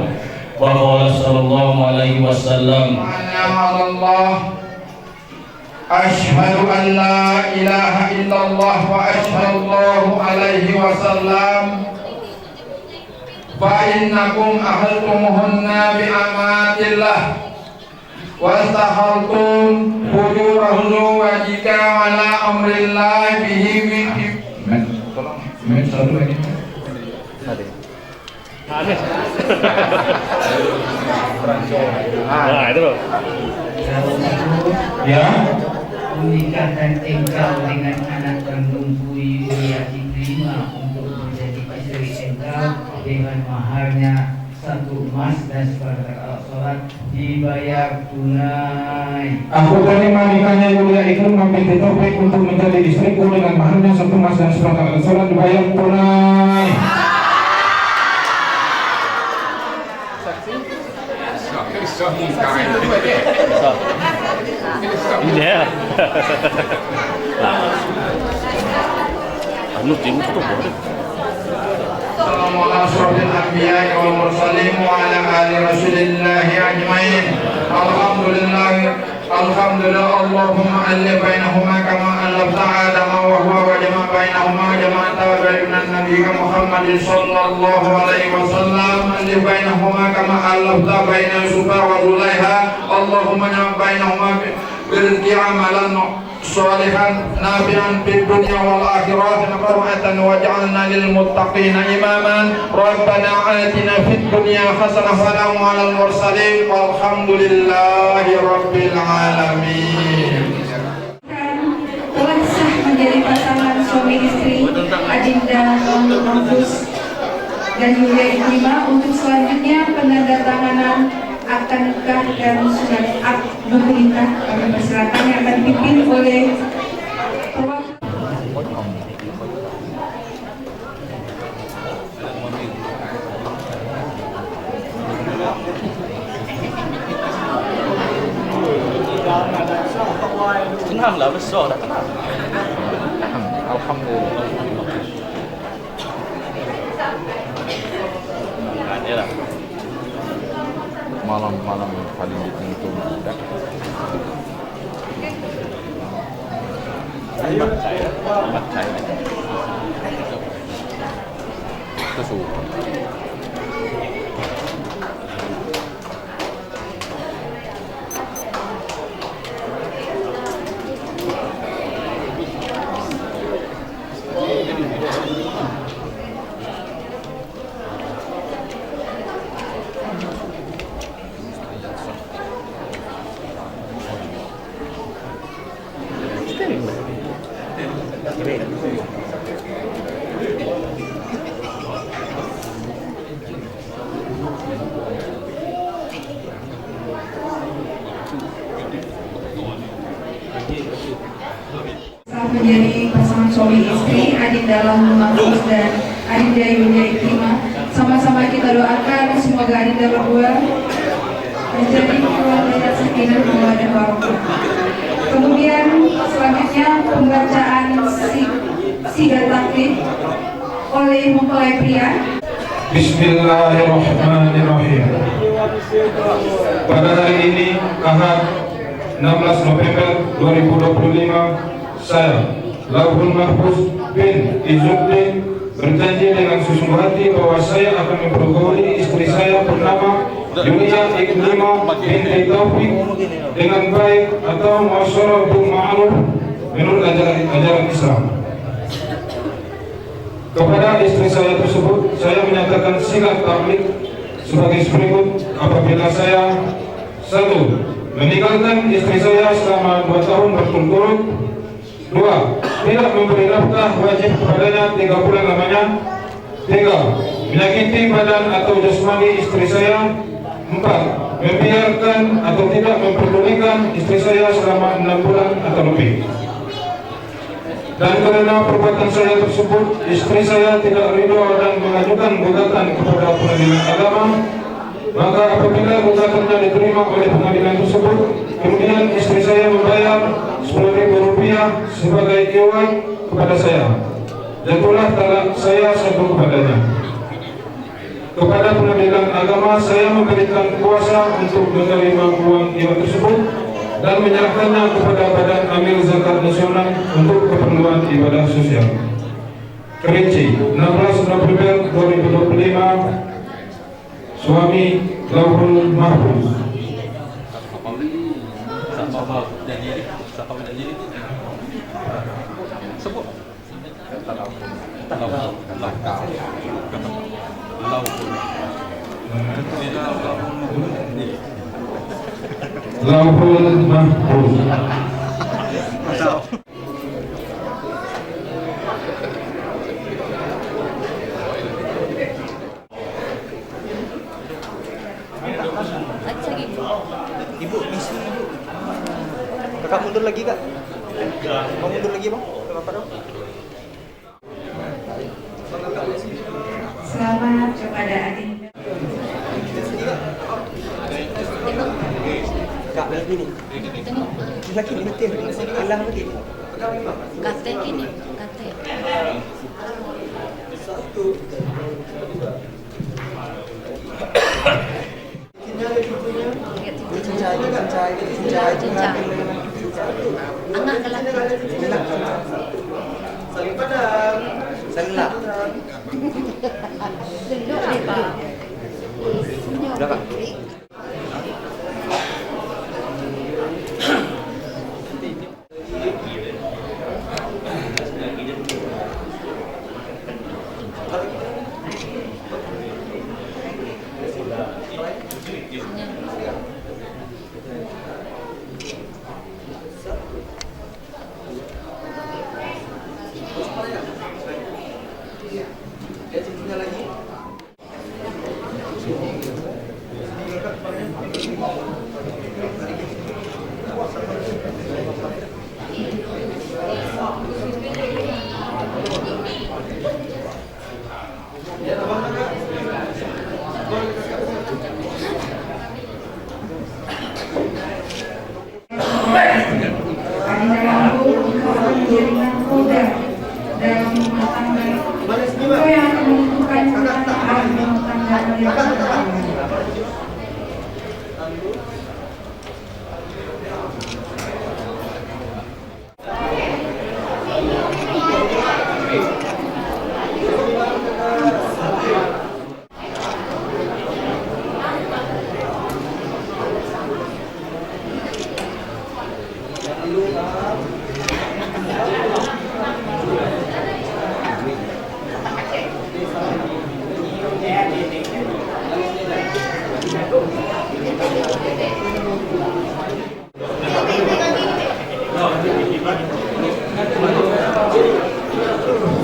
wa qala sallallahu alaihi wasallam Allah asyhadu an la ilaha illallah wa asyhadu alaihi wasallam fa innakum ahltumuhunna bi amatillah wastahaltum fujurahunna wa jika ala amrillah bihi min satu lagi itu loh ya menikah dan engkau dengan anak kandungku Yulia diterima untuk menjadi istri engkau dengan maharnya 1 emas dan seperempat sholat dibayar tunai. Aku terima nikahnya Yulia Ikram binti Taufik untuk menjadi istriku dengan maharnya 1 emas dan seperempat sholat dibayar tunai. Iya. Anu tim itu boleh. Alhamdulillah Allahumma alif bainahuma kama alafta Adama wa huwa wa jama' bainahuma jama'ata bainan nabiyyi Muhammad sallallahu alaihi wasallam alif bainahuma kama alafta baina Yusufa wa Zulaiha Allahumma jama' bainahuma bil amalan salihan nafi'an fid dunya wal akhirah qurratan waj'alna lil muttaqina imaman rabbana atina fid dunya hasanah wa salamun 'alal mursalin walhamdulillahi rabbil alamin. Telah sah menjadi pasangan suami istri Adinda Mahfuz dan Yulia Ikrimah. Untuk selanjutnya penandatanganan akad nikah dan surat akad nikah kami persilakan yang akan dipimpin oleh Tenang lah, besok dah. Alhamdulillah. Malam-malam paling ditunggu-tunggu. Empat saya. Kesuka. Menjadi pasangan suami istri Adinda Lahul Mahfuz dan Adinda Yulia Ikrimah, sama-sama kita doakan semoga Adinda berdua menjadi keluarga yang sakinah mawaddah warahmah. Kemudian selanjutnya pembacaan sigat takbir oleh mempelai pria. Bismillahirrahmanirrahim. Pada hari ini Ahad 16 November 2025, saya, Lahul Mahfuz bin Izzuddin, berjanji dengan sesungguh hati bahwa saya akan mempergauli istri saya bernama Yulia Ikrimah binti Taufik dengan baik atau muasyarah bil ma'ruf menurut ajaran Islam. Kepada istri saya tersebut, saya menyatakan sigat taklik sebagai berikut. Apabila saya 1. Meninggalkan istri saya selama 2 tahun berturut-turut. 2. Tidak memberi nafkah wajib kepadanya 3 bulan lamanya. 3. Menyakiti badan atau jasmani istri saya. 4. Membiarkan atau tidak memperdulikan istri saya selama 6 bulan atau lebih. Dan karena perbuatan saya tersebut, istri saya tidak ridho dan mengajukan gugatan kepada pengadilan agama, maka apabila gugatannya diterima oleh pengadilan tersebut, kemudian istri saya membayar Rp10.000 sebagai iuran kepada saya, jatuhlah talak saya satu kepadanya. Kepada pengadilan agama, saya memberikan kuasa untuk menerima uang iuran tersebut dan menyerahkannya kepada Badan Amil Zakat Nasional untuk keperluan ibadah sosial. Kerinci, 16 November 2025, suami Lahul Mahfuz. Lahul Mahfuz. Ibu, misi ibu. Kakak mundur lagi kak. Mau mundur lagi bang? Gak apa-apa dong. Selamat kepada Adinda. Kak, lagi ni. Lagi ni betul. Kelah lagi. Kate gini, kate. Satu. Cincai. Angah ke laki. Saling padam. Saling lap. Duduk deh pak. Udah kak.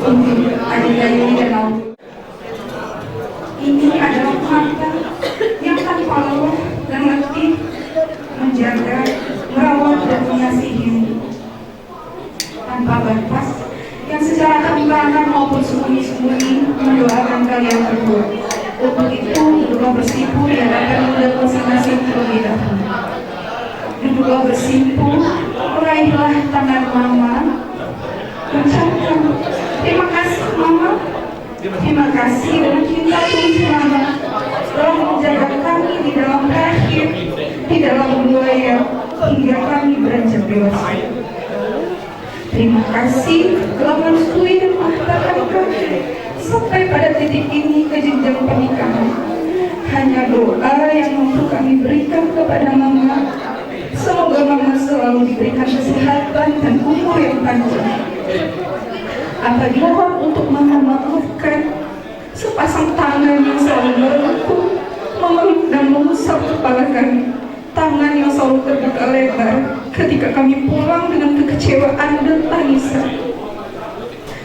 untuk Adinda Yuni dan Naum. Ini adalah harta yang tanpa lelah dan letih menjaga, merawat dan mengasihi tanpa batas, yang secara terang-terangan maupun sembunyi-sembunyi mendoakan kalian berdua. Untuk itu, duduklah bersimpu di hadapan muda masing-masing terlebih dahulu. Duduklah bersimpu, meraihlah tangan mama, ucapkan terima kasih mama, terima kasih dan cinta tulus mama telah menjaga kami di dalam rahim, di dalam buaya hingga kami beranjak dewasa. Terima kasih telah merestui dan mengantarkan kami sampai pada titik ini ke jenjang pernikahan. Hanya doa yang mampu kami berikan kepada mama. Semoga mama selalu diberikan kesehatan dan umur yang panjang. Apa mohon untuk mama maafkan sepasang tangan yang selalu merengkuh, memeluk dan mengusap kepala kami. Tangan yang selalu terbuka lebar ketika kami pulang dengan kekecewaan dan tangisan.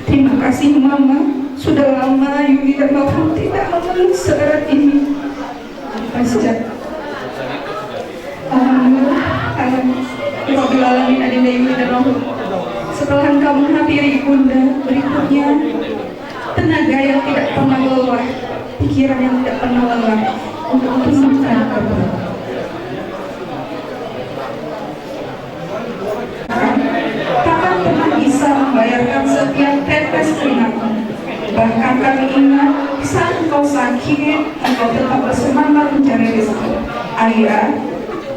Terima kasih mama, sudah lama Yuni dan Naum tidak memeluk seerat ini. Pasca Alhamdulillah Adinda Yuni dan Naum, setelah engkau menghampiri ibunda, berikutnya tenaga yang tidak pernah lelah, pikiran yang tidak pernah lelah untuk menyembuhkan kabar. Takkan pernah bisa membayarkan setiap tetes keringatmu. Bahkan kami ingat di saat engkau sakit, engkau tetap bersemangat mencari rezeki. Ayah,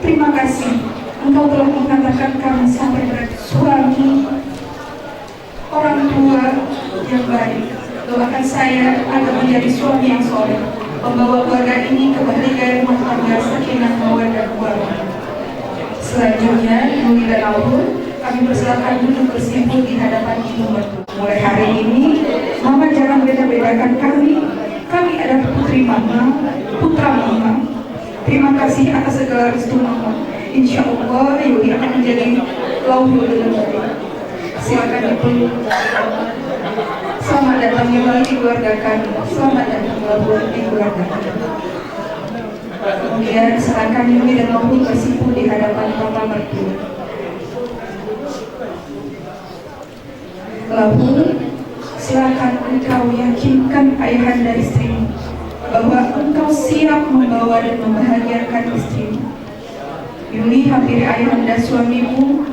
terima kasih. Engkau telah mengantarkan kami sampai pada suami, orang tua yang baik. Doakan saya agar menjadi suami yang soleh, membawa keluarga ini kebahagiaan rumah tangga sakinah mawaddah warahmah. Selanjutnya, Yuni dan Naum, kami persilakan duduk bersimpu di hadapan ibu mertua. Mulai hari ini, mama jangan beda-bedakan kami. Kami adalah putri mama, putra mama. Terima kasih atas segala restu mama. Insya Allah, Yuni akan menjadi lauhul dengan baik. Silakan dipeluk. Selamat datang kembali di keluarga kami. Selamat datang kembali di keluarga kami. Kemudian silakan Yuni dan Naum bersimpu di hadapan mama mertua. Lalu silakan engkau yakinkan ayahanda istrimu bahwa engkau siap membawa dan membahagiakan istrimu. Yuni, hampiri ayahanda suamimu.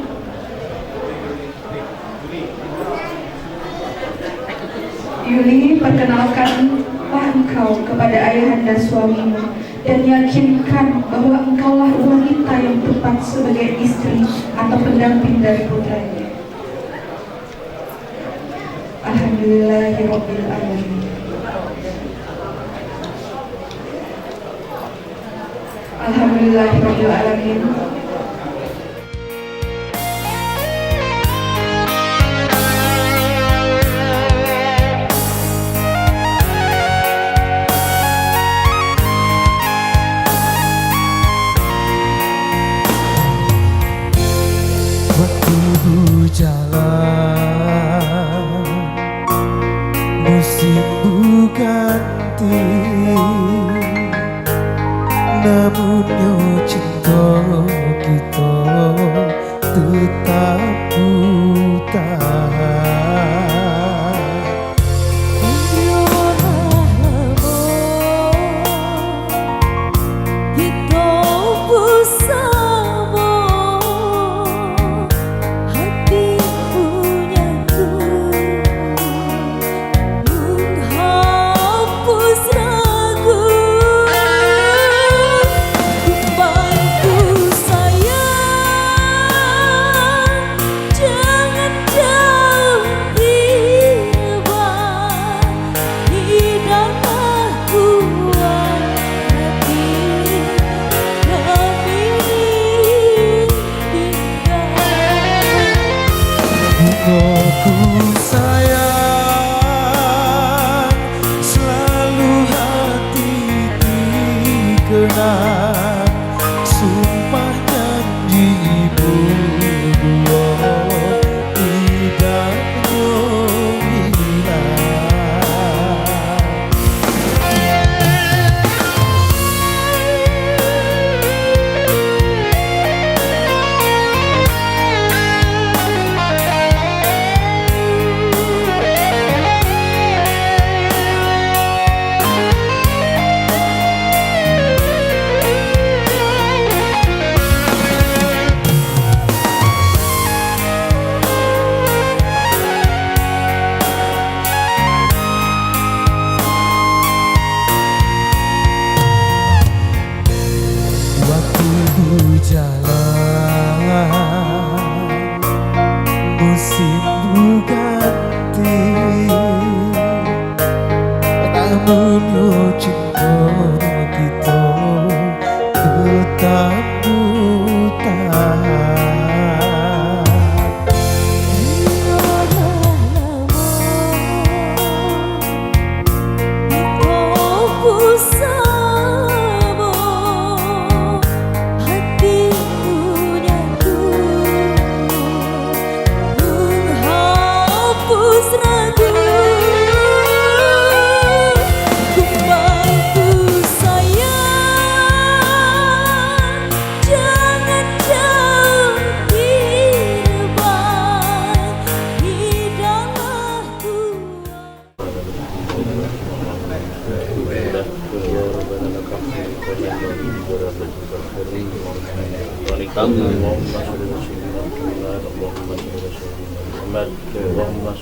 Yuni, perkenalkanlah engkau kepada ayahanda suamimu dan yakinkan bahwa engkaulah wanita yang tepat sebagai istri atau pendamping dari putranya. Alhamdulillahirabbil alamin. Alhamdulillahirabbil alamin. Waktu jalan musim ganti, namun yo cinta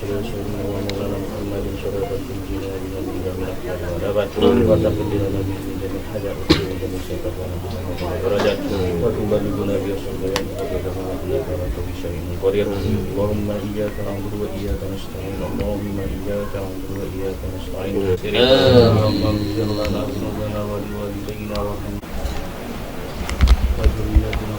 سيدنا ومولانا محمد شرف تنجينا بنا من جميع الأحوال وتقضي لنا به من جميع الحاجات وجميع الشيطان ونبينا درجات وتبلغنا بها الصلوات وتبلغنا بها كل شيء قدير اللهم إياك نعبد وإياك نستعين اللهم إياك نعبد وإياك نستعين اللهم اغفر لنا ذنوبنا ولوالدينا وارحمنا وذرياتنا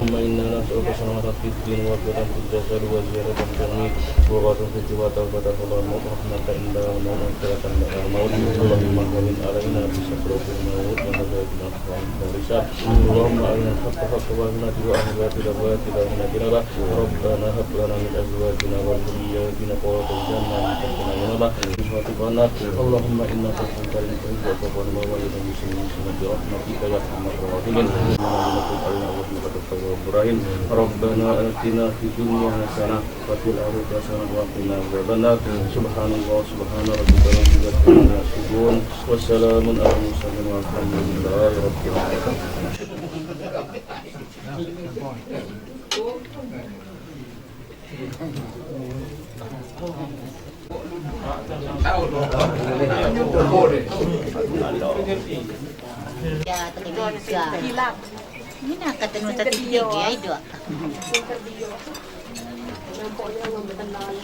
اللهم إنا نسألك سلامة في الدين وعافية في الجسد وزيادة في العلم وغفرة في الجوات وفتح الموت رحمة عند الموت وانفرة بعد الموت اللهم هون علينا بسكرة الموت وهدايتنا والرسالة اللهم أرنا الحق حقا وارنا اتباعه باطلا باطلا ونجنا ربنا هب لنا من أزواجنا وذرياتنا قرة أعين واجعلنا للمتقين اللهم إنا نسألك أن تهب لنا وللمسلمين برحمتك يا أرحم الراحمين Ibrahim Rabbana atina fid dunya hasanah wa fil akhirati hasanah wa qina adzabannar subhanallah subhana rabbika rabbil izzati amma yasifun wa salamun alal mursalin walhamdulillahi rabbil Hilang. Ini nak kata nusa tinggi ai dua. Nampaknya orang berkenal